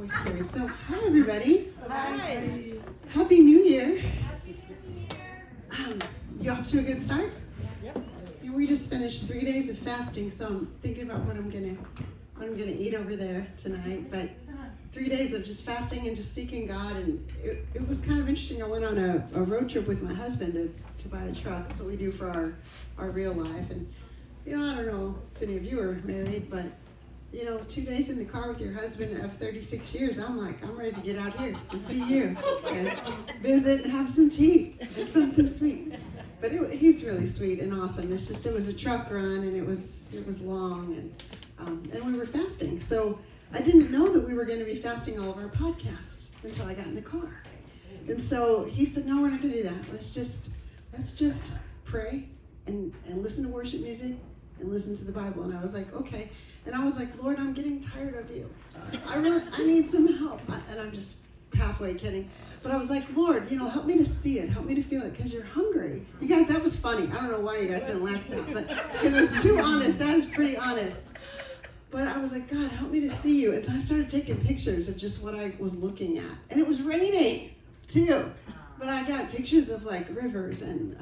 voice carries. So, hi everybody. Hi. Happy New Year. Happy New Year. You off to a good start? Yep. And we just finished 3 days of fasting, so I'm thinking about what I'm gonna eat over there tonight. But 3 days of just fasting and just seeking God, and it was kind of interesting. I went on a road trip with my husband to buy a truck. That's what we do for our real life. And I don't know if any of you are married, but 2 days in the car with your husband of 36 years, I'm like, I'm ready to get out here and see you and visit and have some tea and something sweet. But he's really sweet and awesome. It's just, it was a truck run, and it was long, and we were fasting. So I didn't know that we were going to be fasting all of our podcasts until I got in the car. And so he said, no, we're not going to do that. Let's just pray and listen to worship music and listen to the Bible. And I was like, okay. And I was like, Lord, I'm getting tired of you. I need some help. And I'm just halfway kidding. But I was like, Lord, help me to see it. Help me to feel it, because you're hungry. You guys, that was funny. I don't know why you guys didn't laugh at that, but because it's too honest. That is pretty honest. But I was like, God, help me to see you. And so I started taking pictures of just what I was looking at. And it was raining, too. But I got pictures of, like, rivers, and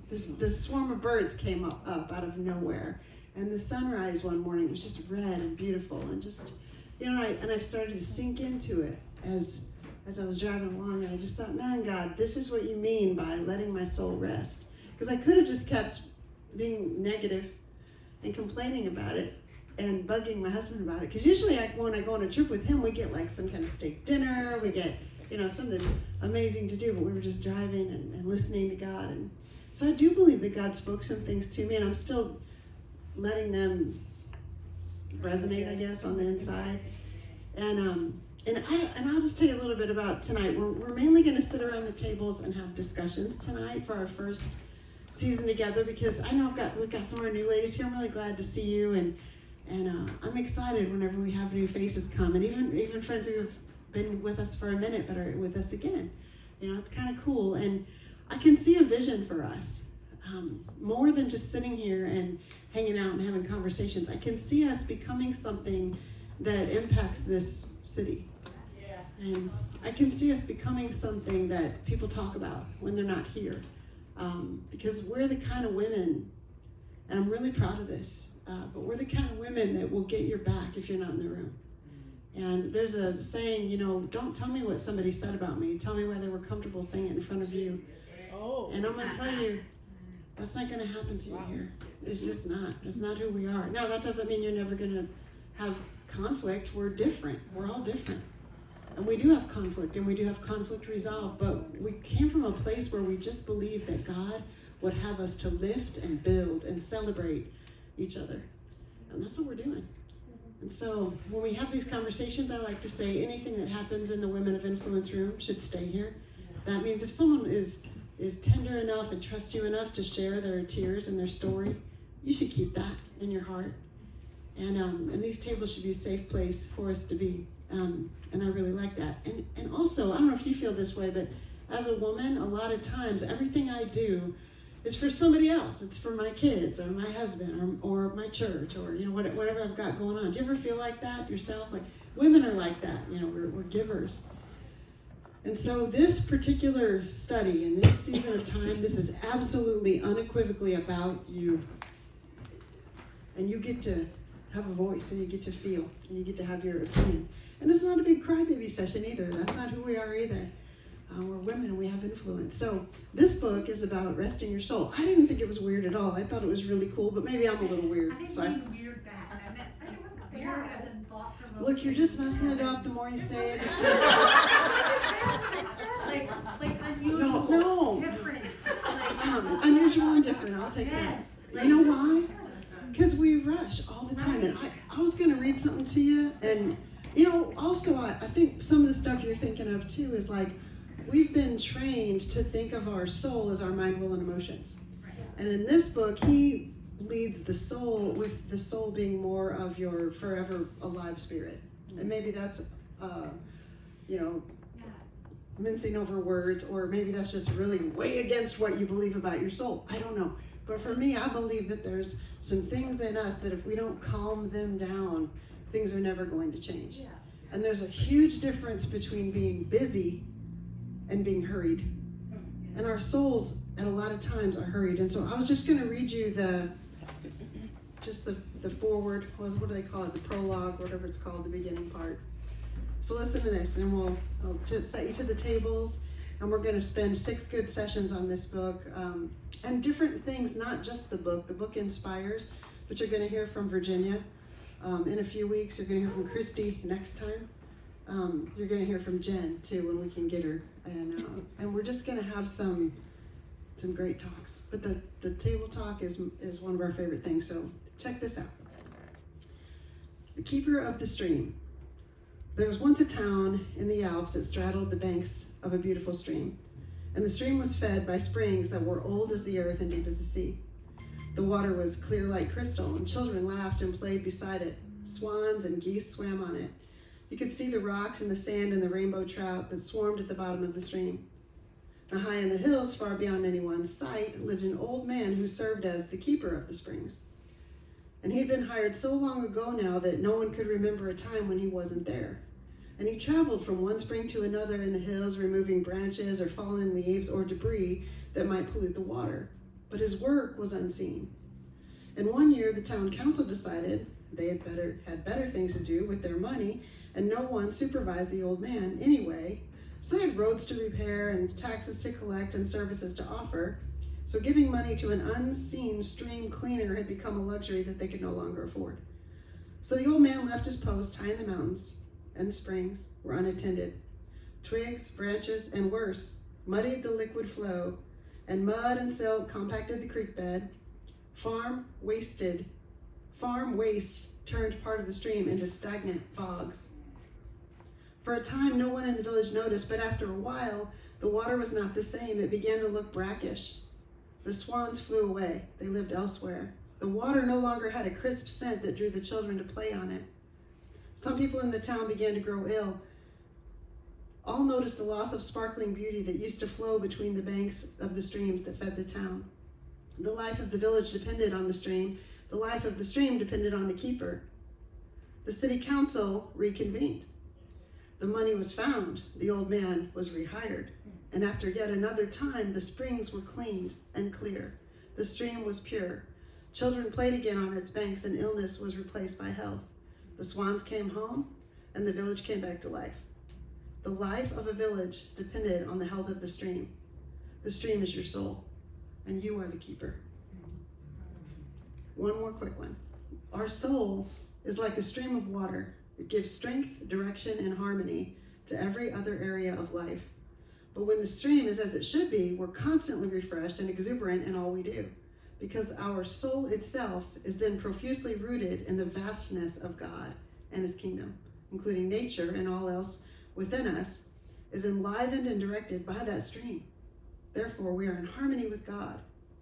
this swarm of birds came up out of nowhere. And the sunrise one morning was just red and beautiful, and just, I started to sink into it as I was driving along, and I just thought, man, God, this is what you mean by letting my soul rest. Because I could have just kept being negative and complaining about it and bugging my husband about it. Because usually when I go on a trip with him, we get like some kind of steak dinner, we get, something amazing to do, but we were just driving and listening to God. And so I do believe that God spoke some things to me, and I'm still letting them resonate, I guess, on the inside. And I'll just tell you a little bit about tonight. We're mainly going to sit around the tables and have discussions tonight for our first season together, because I know we've got some of our new ladies here. I'm really glad to see you, and I'm excited whenever we have new faces come, and even friends who have been with us for a minute but are with us again. It's kind of cool, and I can see a vision for us. More than just sitting here and hanging out and having conversations. I can see us becoming something that impacts this city. Yeah. And I can see us becoming something that people talk about when they're not here. Because we're the kind of women, and I'm really proud of this, but we're the kind of women that will get your back if you're not in the room. And there's a saying, don't tell me what somebody said about me. Tell me why they were comfortable saying it in front of you. Oh. And I'm going to tell you, that's not going to happen to you here. It's just not. It's not who we are. Now, that doesn't mean you're never going to have conflict. We're different. We're all different. And we do have conflict, and we do have conflict resolve, but we came from a place where we just believe that God would have us to lift and build and celebrate each other. And that's what we're doing. And so when we have these conversations, I like to say anything that happens in the Women of Influence room should stay here. That means if someone is tender enough and trusts you enough to share their tears and their story, you should keep that in your heart. And these tables should be a safe place for us to be. And I really like that. And also, I don't know if you feel this way, but as a woman, a lot of times, everything I do is for somebody else. It's for my kids or my husband or my church or, whatever I've got going on. Do you ever feel like that yourself? Like, women are like that. We're givers. And so this particular study in this season of time, this is absolutely unequivocally about you. And you get to have a voice, and you get to feel, and you get to have your opinion. And it's not a big crybaby session either. That's not who we are either. We're women, and we have influence. So this book is about resting your soul. I didn't think it was weird at all. I thought it was really cool, but maybe I'm a little weird. I didn't mean weird back. I meant it wasn't weird as in thought-provoking. Look, you're just messing it up the more you say it. like unusual, no. different. Unusual and different. I'll take that. You know why? Because we rush all the time. And I was going to read something to you. And, also I think some of the stuff you're thinking of, too, is like we've been trained to think of our soul as our mind, will, and emotions. And in this book, he leads the soul with the soul being more of your forever alive spirit. And maybe that's, mincing over words, or maybe that's just really way against what you believe about your soul. I don't know. But for me, I believe that there's some things in us that if we don't calm them down, things are never going to change. And there's a huge difference between being busy and being hurried. And our souls at a lot of times are hurried. And so I was just going to read you the forward, what do they call it? The prologue, whatever it's called, the beginning part. So listen to this, and I'll set you to the tables, and we're going to spend 6 good sessions on this book, and different things, not just the book. The book inspires, but you're going to hear from Virginia in a few weeks. You're going to hear from Christy next time. You're going to hear from Jen too when we can get her, and we're just going to have some great talks. But the table talk is one of our favorite things. So check this out. The keeper of the stream. There was once a town in the Alps that straddled the banks of a beautiful stream, and the stream was fed by springs that were old as the earth and deep as the sea. The water was clear like crystal, and children laughed and played beside it. Swans and geese swam on it. You could see the rocks and the sand and the rainbow trout that swarmed at the bottom of the stream. Now, high in the hills, far beyond anyone's sight, lived an old man who served as the keeper of the springs. And he'd been hired so long ago now that no one could remember a time when he wasn't there. And he traveled from one spring to another in the hills, removing branches or fallen leaves or debris that might pollute the water. But his work was unseen. And one year, the town council decided they had better things to do with their money, and no one supervised the old man anyway. So they had roads to repair and taxes to collect and services to offer. So giving money to an unseen stream cleaner had become a luxury that they could no longer afford. So the old man left his post high in the mountains, and the springs were unattended. Twigs, branches, and worse, muddied the liquid flow, and mud and silt compacted the creek bed. Farm waste turned part of the stream into stagnant bogs. For a time, no one in the village noticed, but after a while, the water was not the same. It began to look brackish. The swans flew away. They lived elsewhere. The water no longer had a crisp scent that drew the children to play on it. Some people in the town began to grow ill. All noticed the loss of sparkling beauty that used to flow between the banks of the streams that fed the town. The life of the village depended on the stream. The life of the stream depended on the keeper. The city council reconvened. The money was found. The old man was rehired. And after yet another time, the springs were cleaned and clear. The stream was pure. Children played again on its banks, and illness was replaced by health. The swans came home, and the village came back to life. The life of a village depended on the health of the stream. The stream is your soul, and you are the keeper. One more quick one. Our soul is like a stream of water. It gives strength, direction, and harmony to every other area of life. But when the stream is as it should be, we're constantly refreshed and exuberant in all we do, because our soul itself is then profusely rooted in the vastness of God and his kingdom, including nature and all else within us, is enlivened and directed by that stream. Therefore, we are in harmony with God,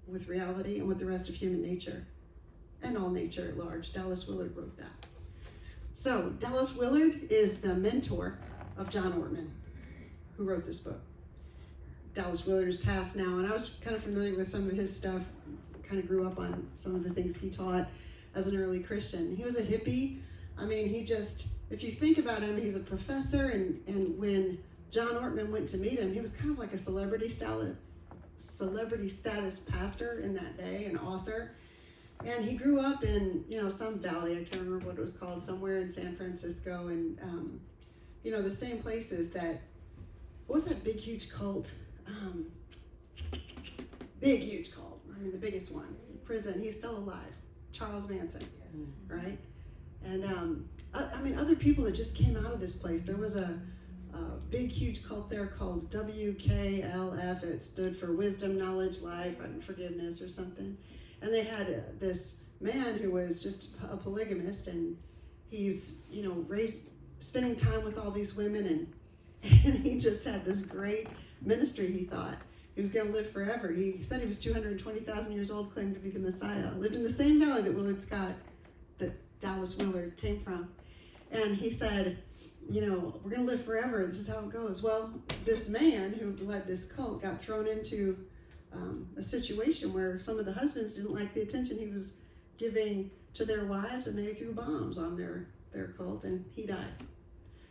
with reality, and with the rest of human nature, and all nature at large. Dallas Willard wrote that. So, Dallas Willard is the mentor of John Ortberg, who wrote this book. Dallas Willard is passed now, and I was kind of familiar with some of his stuff, kind of grew up on some of the things he taught as an early Christian. He was a hippie. I mean, if you think about him, he's a professor, and when John Ortberg went to meet him, he was kind of like a celebrity status pastor in that day, an author. And he grew up in, some valley, I can't remember what it was called, somewhere in San Francisco, and, the same places that, what was that big, huge cult? Big, huge cult. I mean, the biggest one. Prison. He's still alive. Charles Manson, right? And, other people that just came out of this place. There was a big, huge cult there called WKLF. It stood for Wisdom, Knowledge, Life, and Forgiveness or something. And they had this man who was just a polygamist, and he's, spending time with all these women, and he just had this great ministry, he thought. He was going to live forever. He said he was 220,000 years old, claimed to be the Messiah. Lived in the same valley that Dallas Willard came from. And he said, we're going to live forever. This is how it goes. Well, this man who led this cult got thrown into a situation where some of the husbands didn't like the attention he was giving to their wives, and they threw bombs on their cult, and he died.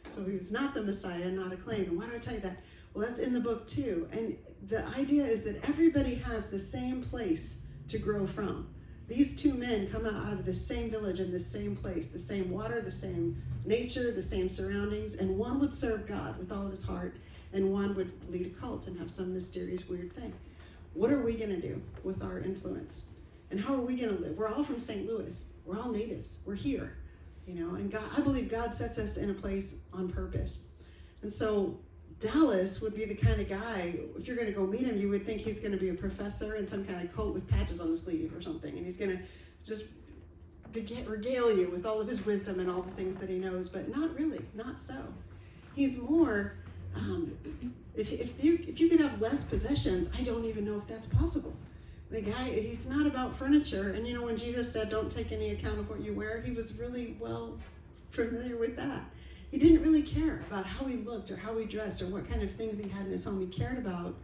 So So he was not the Messiah, not acclaimed. And why do I tell you that? Well, that's in the book too. And the idea is that everybody has the same place to grow from. These two men come out of the same village in the same place, the same water, the same nature, the same surroundings, and one would serve God with all of his heart, and one would lead a cult and have some mysterious weird thing. What are we going to do with our influence? And how are we going to live? We're all from St. Louis. We're all natives. We're here, and God, I believe God sets us in a place on purpose. And so Dallas would be the kind of guy, if you're going to go meet him, you would think he's going to be a professor in some kind of coat with patches on the sleeve or something, and he's going to just regale you with all of his wisdom and all the things that he knows, but not really, not so. He's more, if you could have less possessions, I don't even know if that's possible. The guy, he's not about furniture, and when Jesus said, don't take any account of what you wear, he was really well familiar with that. He didn't really care about how he looked or how he dressed or what kind of things he had in his home. He cared about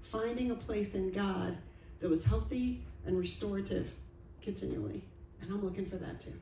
finding a place in God that was healthy and restorative continually. And I'm looking for that too.